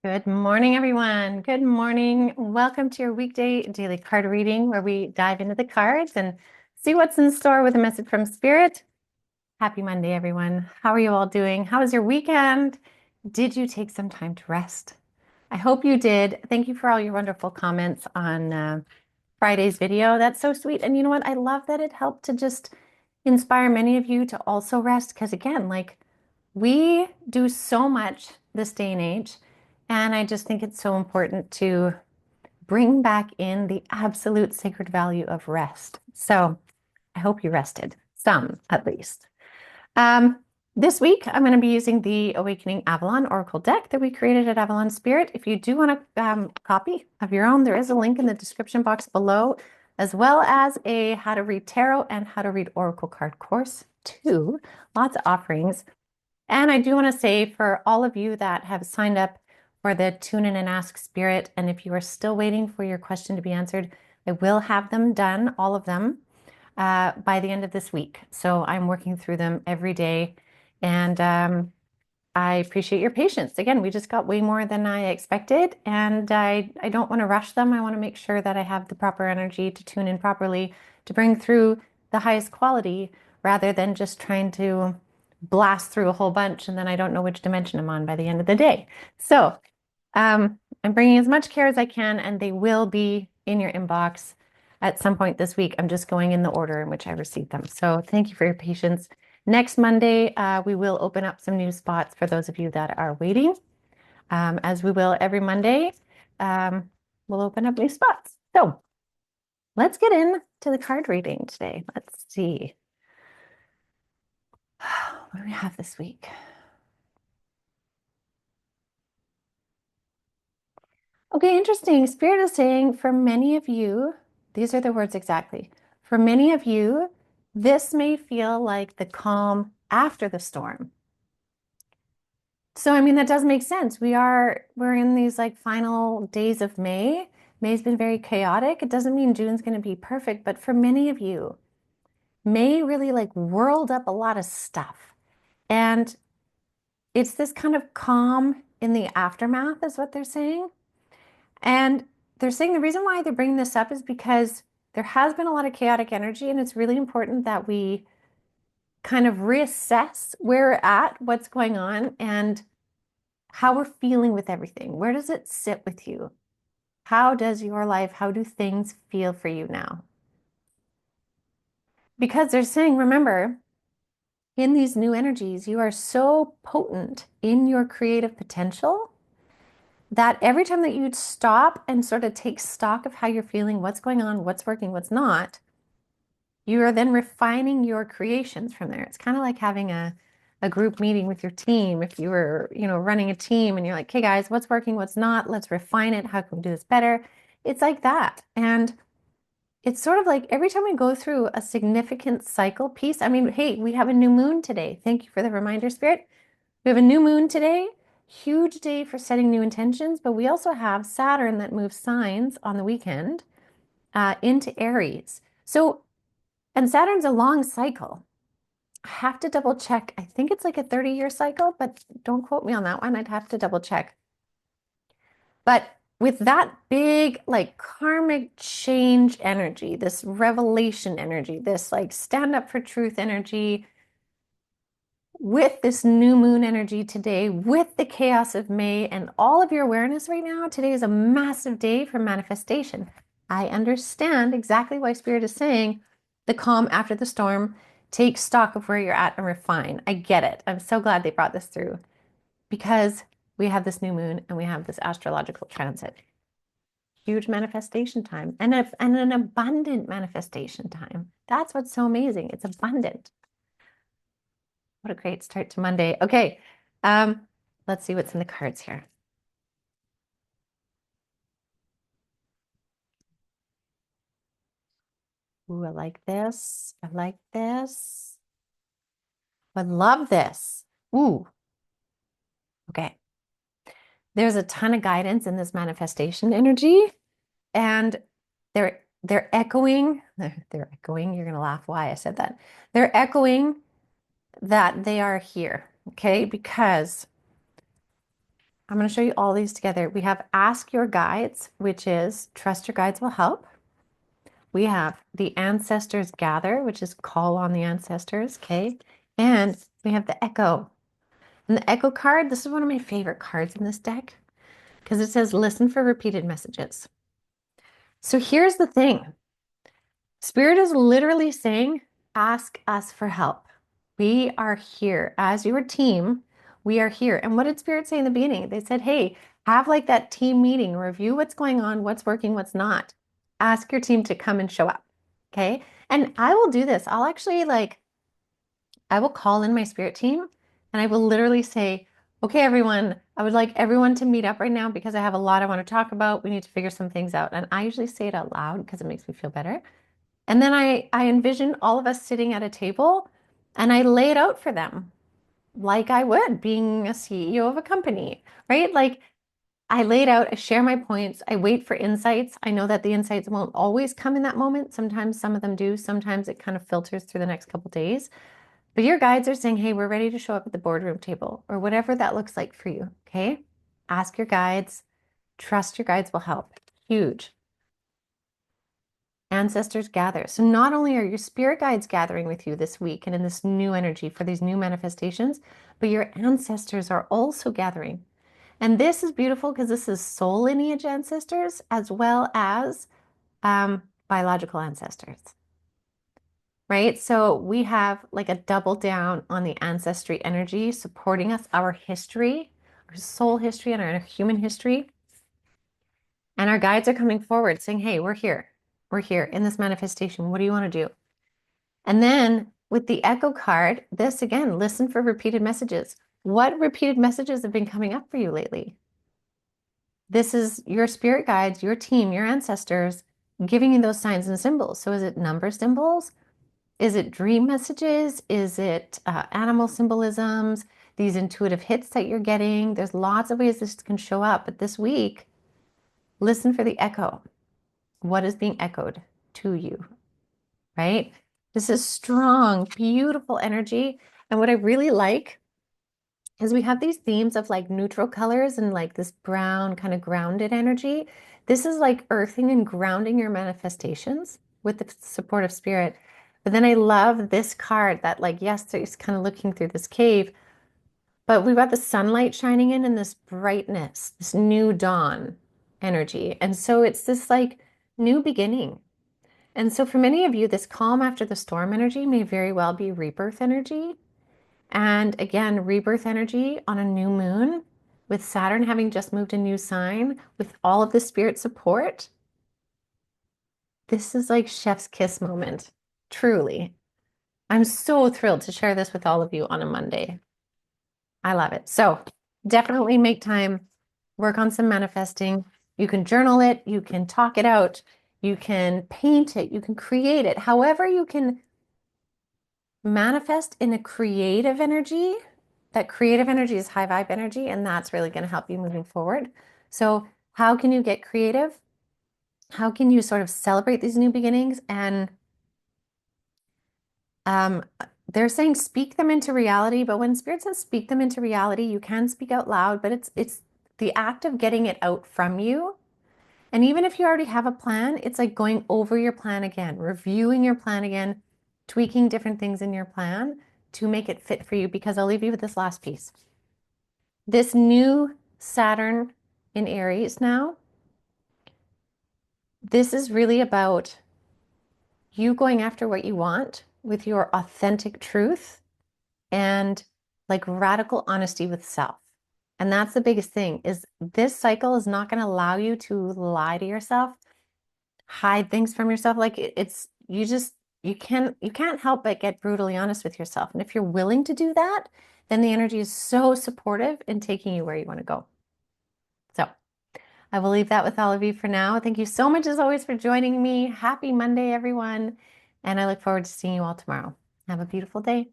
Good morning, everyone. Good morning. Welcome to your weekday daily card reading where we dive into the cards and see what's in store with a message from Spirit. Happy Monday, everyone. How are you all doing? How was your weekend? Did you take some time to rest? I hope you did. Thank you for all your wonderful comments on Friday's video. That's so sweet. And you know what? I love that it helped to just inspire many of you to also rest because, again, like we do so much this day and age. And I just think it's so important to bring back in the absolute sacred value of rest. So I hope you rested, some at least. Um, this week, I'm going to be using the Awakening Avalon Oracle deck that we created at Avalon Spirit. If you do want a copy of your own, there is a link in the description box below, as well as a How to Read Tarot and How to Read Oracle card course, too. Lots of offerings. And I do want to say for all of you that have signed up for the Tune In and Ask Spirit, and if you are still waiting for your question to be answered, I will have them done, all of them, by the end of this week. So I'm working through them every day. And I appreciate your patience. Again, we just got way more than I expected, and I don't want to rush them. I want to make sure that I have the proper energy to tune in properly to bring through the highest quality rather than just trying to blast through a whole bunch and then I don't know which dimension I'm on by the end of the day. So I'm bringing as much care as I can, and they will be in your inbox at some point this week. I'm just going in the order in which I received them. So thank you for your patience. Next Monday, we will open up some new spots for those of you that are waiting. As we will every Monday, we'll open up new spots. So let's get into the card reading today. Let's see. What do we have this week? Okay, interesting. Spirit is saying for many of you, these are the words exactly. For many of you, this may feel like the calm after the storm. So, I mean, that does make sense. We're in these like final days of May. May's been very chaotic. It doesn't mean June's going to be perfect, but for many of you, May really like whirled up a lot of stuff. And it's this kind of calm in the aftermath, is what they're saying. And they're saying the reason why they're bringing this up is because there has been a lot of chaotic energy, and it's really important that we kind of reassess where we're at, what's going on, and how we're feeling with everything. Where does it sit with you? How does your life, how do things feel for you now? Because they're saying, remember, in these new energies, you are so potent in your creative potential that every time that you'd stop and sort of take stock of how you're feeling, what's going on, what's working, what's not, you are then refining your creations from there. It's kind of like having a group meeting with your team. If you were, running a team and you're like, hey guys, what's working, what's not? Let's refine it. How can we do this better? It's like that. And it's sort of like every time we go through a significant cycle piece, I mean, hey, we have a new moon today. Thank you for the reminder, Spirit. We have a new moon today. Huge day for setting new intentions, but we also have Saturn that moves signs on the weekend into Aries. So, and Saturn's a long cycle. I have to double check. I think it's like a 30-year cycle, but don't quote me on that one. I'd have to double check. But with that big, like karmic change energy, this revelation energy, this like stand up for truth energy, with this new moon energy today, with the chaos of May and all of your awareness right now, today is a massive day for manifestation. I understand exactly why Spirit is saying the calm after the storm, take stock of where you're at and refine. I get it. I'm so glad they brought this through because we have this new moon and we have this astrological transit. Huge manifestation time and an abundant manifestation time. That's what's so amazing. It's abundant. What a great start to Monday. Okay, let's see what's in the cards here. Ooh, I like this. I like this. I love this. Ooh, okay. There's a ton of guidance in this manifestation energy, and they're echoing. They're echoing. You're gonna laugh why I said that. They're echoing that they are here, okay? Because I'm going to show you all these together. We have Ask Your Guides, which is Trust Your Guides Will Help. We have the Ancestors Gather, which is Call on the Ancestors, okay? And we have the Echo. And the Echo card, this is one of my favorite cards in this deck because it says listen for repeated messages. So here's the thing. Spirit is literally saying, ask us for help. We are here as your team. We are here. And what did Spirit say in the beginning? They said, hey, have like that team meeting, review what's going on, what's working, what's not. Ask your team to come and show up. Okay. And I will do this. I'll actually I will call in my spirit team and I will literally say, okay, everyone, I would like everyone to meet up right now because I have a lot I want to talk about. We need to figure some things out. And I usually say it out loud because it makes me feel better. And then I envision all of us sitting at a table and I lay it out for them like I would being a CEO of a company, right? Like I lay it out, I share my points, I wait for insights. I know that the insights won't always come in that moment. Sometimes some of them do. Sometimes it kind of filters through the next couple of days. But your guides are saying, hey, we're ready to show up at the boardroom table or whatever that looks like for you. Okay. Ask your guides, trust your guides will help. Huge. Ancestors gather. So not only are your spirit guides gathering with you this week and in this new energy for these new manifestations, but your ancestors are also gathering. And this is beautiful because this is soul lineage ancestors as well as biological ancestors, right? So we have like a double down on the ancestry energy supporting us, our history, our soul history, and our human history. And our guides are coming forward saying, hey, we're here. We're here in this manifestation. What do you want to do? And then with the Echo card, this again, listen for repeated messages. What repeated messages have been coming up for you lately? This is your spirit guides, your team, your ancestors giving you those signs and symbols. So is it number symbols? Is it dream messages? Is it animal symbolisms? These intuitive hits that you're getting? There's lots of ways this can show up. But this week, listen for the echo. What is being echoed to you, right? This is strong, beautiful energy. And what I really like is we have these themes of like neutral colors and like this brown kind of grounded energy. This is like earthing and grounding your manifestations with the support of spirit. But then I love this card that like, yes, it's kind of looking through this cave, but we've got the sunlight shining in and this brightness, this new dawn energy. And so it's this like new beginning. And so for many of you, this calm after the storm energy may very well be rebirth energy. And again, rebirth energy on a new moon with Saturn having just moved a new sign with all of the spirit support. This is like chef's kiss moment, truly. I'm so thrilled to share this with all of you on a Monday. I love it. So definitely make time, work on some manifesting. You can journal it, you can talk it out, you can paint it, you can create it. However, you can manifest in a creative energy. That creative energy is high vibe energy, and that's really going to help you moving forward. So, how can you get creative? How can you sort of celebrate these new beginnings? And um, they're saying speak them into reality, but when Spirit says speak them into reality, you can speak out loud, but it's the act of getting it out from you. And even if you already have a plan, it's like going over your plan again, reviewing your plan again, tweaking different things in your plan to make it fit for you. Because I'll leave you with this last piece. This new Saturn in Aries now, this is really about you going after what you want with your authentic truth and like radical honesty with self. And that's the biggest thing is this cycle is not going to allow you to lie to yourself, hide things from yourself. Like it's you can't help but get brutally honest with yourself. And if you're willing to do that, then the energy is so supportive in taking you where you want to go. So I will leave that with all of you for now. Thank you so much as always for joining me. Happy Monday, everyone. And I look forward to seeing you all tomorrow. Have a beautiful day.